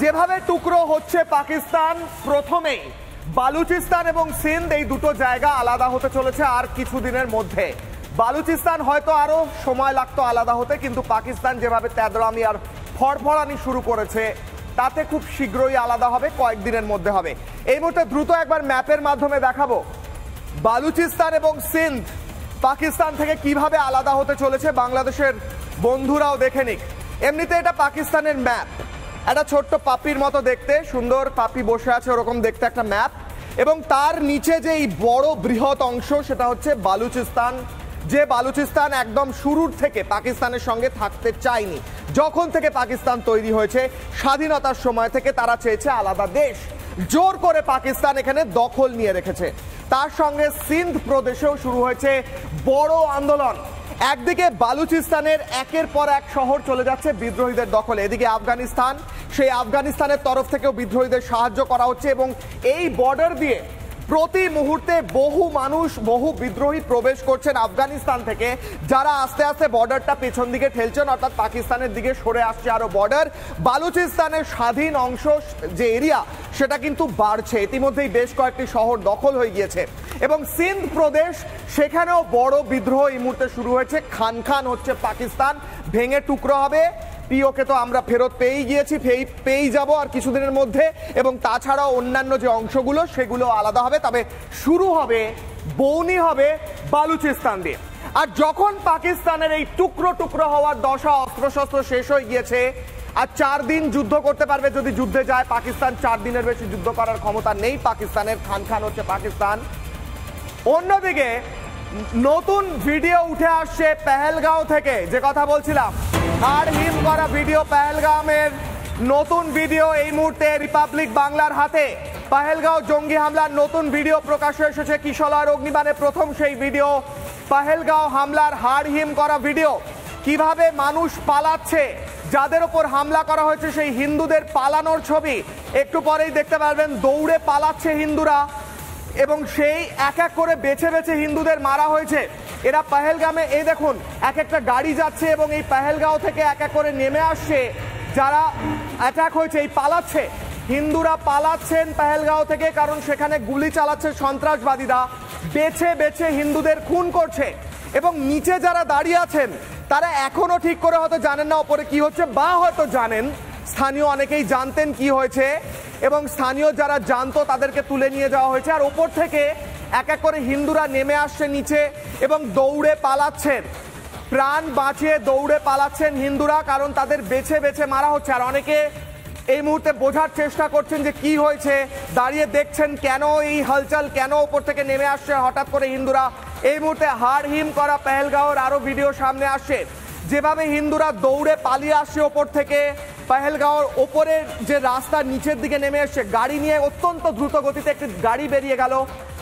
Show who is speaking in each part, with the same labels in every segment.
Speaker 1: যেভাবে টুকরো হচ্ছে পাকিস্তান, প্রথমেই বালুচিস্তান এবং সিন্ধ এই দুটো জায়গা আলাদা হতে চলেছে আর কিছুদিনের মধ্যে। বালুচিস্তান হয়তো আরো সময় লাগতো আলাদা হতে, কিন্তু পাকিস্তান যেভাবে তেদরামি আর ফড়ফড়ানি শুরু করেছে তাতে খুব শীঘ্রই আলাদা হবে, কয়েকদিনের মধ্যে হবে। এই মুহূর্তে দ্রুত একবার ম্যাপের মাধ্যমে দেখাবো বালুচিস্তান এবং সিন্ধ পাকিস্তান থেকে কিভাবে আলাদা হতে চলেছে, বাংলাদেশের বন্ধুরাও দেখে নিক। এমনিতে এটা পাকিস্তানের ম্যাপ, একটা ছোট্ট পাপির মতো দেখতে, সুন্দর পাপি বসে আছে ওরকম দেখতে একটা ম্যাপ, এবং তার নিচে যে এই বড় বৃহৎ অংশ সেটা হচ্ছে বালুচিস্তান। যে বালুচিস্তান একদম শুরুর থেকে পাকিস্তানের সঙ্গে থাকতে চায়নি, যখন থেকে পাকিস্তান তৈরি হয়েছে স্বাধীনতার সময় থেকে তারা চেয়েছে আলাদা দেশ, জোর করে পাকিস্তান এখানে দখল নিয়ে রেখেছে। তার সঙ্গে সিন্ধ প্রদেশেও শুরু হয়েছে বড় আন্দোলন। একদিকে বালুচিস্তানের একের পর এক শহর চলে যাচ্ছে বিদ্রোহীদের দখলে, এদিকে আফগানিস্তান, সেই আফগানিস্তানের তরফ থেকেও বিদ্রোহীদের সাহায্য করা হচ্ছে, এবং এই বর্ডার দিয়ে প্রতি মুহূর্তে বহু মানুষ, বহু বিদ্রোহী প্রবেশ করছেন আফগানিস্তান থেকে, যারা আস্তে আস্তে বর্ডারটা পেছন দিকে ঠেলছেন, অর্থাৎ পাকিস্তানের দিকে সরে আসছে আরো বর্ডার। বালুচিস্তানের স্বাধীন অংশ যে এরিয়া সেটা কিন্তু বাড়ছে, ইতিমধ্যেই বেশ কয়েকটি শহর দখল হয়ে গিয়েছে। এবং সিন্ধ প্রদেশ, সেখানেও বড় বিদ্রোহ এই মুহূর্তে শুরু হয়েছে। খান খান হচ্ছে পাকিস্তান, ভেঙে টুকরো হবে। পিওকে তো আমরা ফেরত পেয়েই গিয়েছি, পেয়েই যাব আর কিছুদিনের মধ্যে, এবং তাছাড়াও অন্যান্য যে অংশগুলো সেগুলো আলাদা হবে। তবে শুরু হবে, বৌনি হবে বালুচিস্তান দিয়ে। আর যখন পাকিস্তানের এই টুকরো টুকরো হওয়ার দশা, অস্ত্রশস্ত্র শেষ হয়ে গিয়েছে, আর 4 দিন যুদ্ধ করতে পারবে যদি যুদ্ধে যায় পাকিস্তান, 4 দিনের বেশি যুদ্ধ করার ক্ষমতা নেই পাকিস্তানের। খান খান হচ্ছে পাকিস্তান। অন্যদিকে নতুন ভিডিও উঠে আসছে পেহেলগাঁও থেকে, যে কথা বলছিলাম, হাড় হিম করা ভিডিও, পেহেলগাঁওয়ের নতুন ভিডিও এই মুহূর্তে রিপাবলিক বাংলার হাতে। পেহেলগাঁও জঙ্গি হামলার নতুন ভিডিও প্রকাশ্যে এসেছে, কিশলয় অগ্নিবাণে প্রথম সেই ভিডিও। পেহেলগাঁও হামলার হাড় হিম করা ভিডিও, কিভাবে মানুষ পালাচ্ছে, যাদের ওপর হামলা করা হয়েছে সেই হিন্দুদের পালানোর ছবি একটু পরেই দেখতে পারবেন। দৌড়ে পালাচ্ছে হিন্দুরা, এবং সেই এক এক করে বেছে বেছে হিন্দুদের মারা হয়েছে। এরা পেহেলগামে, এই দেখুন এক একটা গাড়ি যাচ্ছে, এবং এই পেহেলগাঁও থেকে এক এক করে নেমে আসছে যারা অ্যাটাক হয়েছে, এই পালাচ্ছে হিন্দুরা, পালাচ্ছেন পেহেলগাঁও থেকে, কারণ সেখানে গুলি চালাচ্ছে সন্ত্রাসবাদীরা, বেছে বেছে হিন্দুদের খুন করছে। এবং নিচে যারা দাঁড়িয়ে আছেন তারা এখনো ঠিক করে হয়তো জানেন না ওপরে কি হচ্ছে, বা হয়তো জানেন, স্থানীয় অনেকেই জানতেন কি হয়েছে, এবং স্থানীয় যারা জানতো তাদেরকে তুলে নিয়ে যাওয়া হয়েছে। আর ওপর থেকে এক এক করে হিন্দুরা নেমে আসছে নিচে, এবং দৌড়ে পালাচ্ছেন, প্রাণ বাঁচিয়ে দৌড়ে পালাচ্ছেন হিন্দুরা, কারণ তাদের বেছে বেছে মারা হচ্ছে। আর অনেকে এই মুহূর্তে বোঝার চেষ্টা করছেন যে কি হয়েছে, দাঁড়িয়ে দেখছেন কেন এই হালচাল, কেন ওপর থেকে নেমে আসছে হঠাৎ করে হিন্দুরা। এই মুহূর্তে হাড় হিম করা পেহেলগাঁওর আরো ভিডিও সামনে আসছে, যেভাবে হিন্দুরা দৌড়ে পালিয়ে আসছে ওপর থেকে। পেহেলগাঁওর ওপরের যে রাস্তা নিচের দিকে নেমে এসছে, গাড়ি নিয়ে অত্যন্ত দ্রুত গতিতে একটি গাড়ি বেরিয়ে গেল,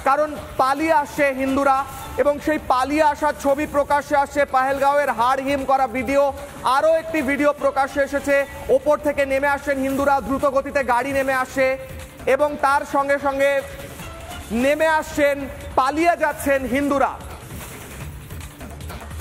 Speaker 1: কারণ পালিয়ে আসছে হিন্দুরা, এবং সেই পালিয়ে আসার ছবি প্রকাশ্যে আসছে। পেহেলগাঁওয়ের হাড় হিম করা ভিডিও, আরও একটি ভিডিও প্রকাশ্যে এসেছে, ওপর থেকে নেমে আসছেন হিন্দুরা, দ্রুত গতিতে গাড়ি নেমে আসছে, এবং তার সঙ্গে সঙ্গে নেমে আসছেন, পালিয়ে যাচ্ছেন হিন্দুরা।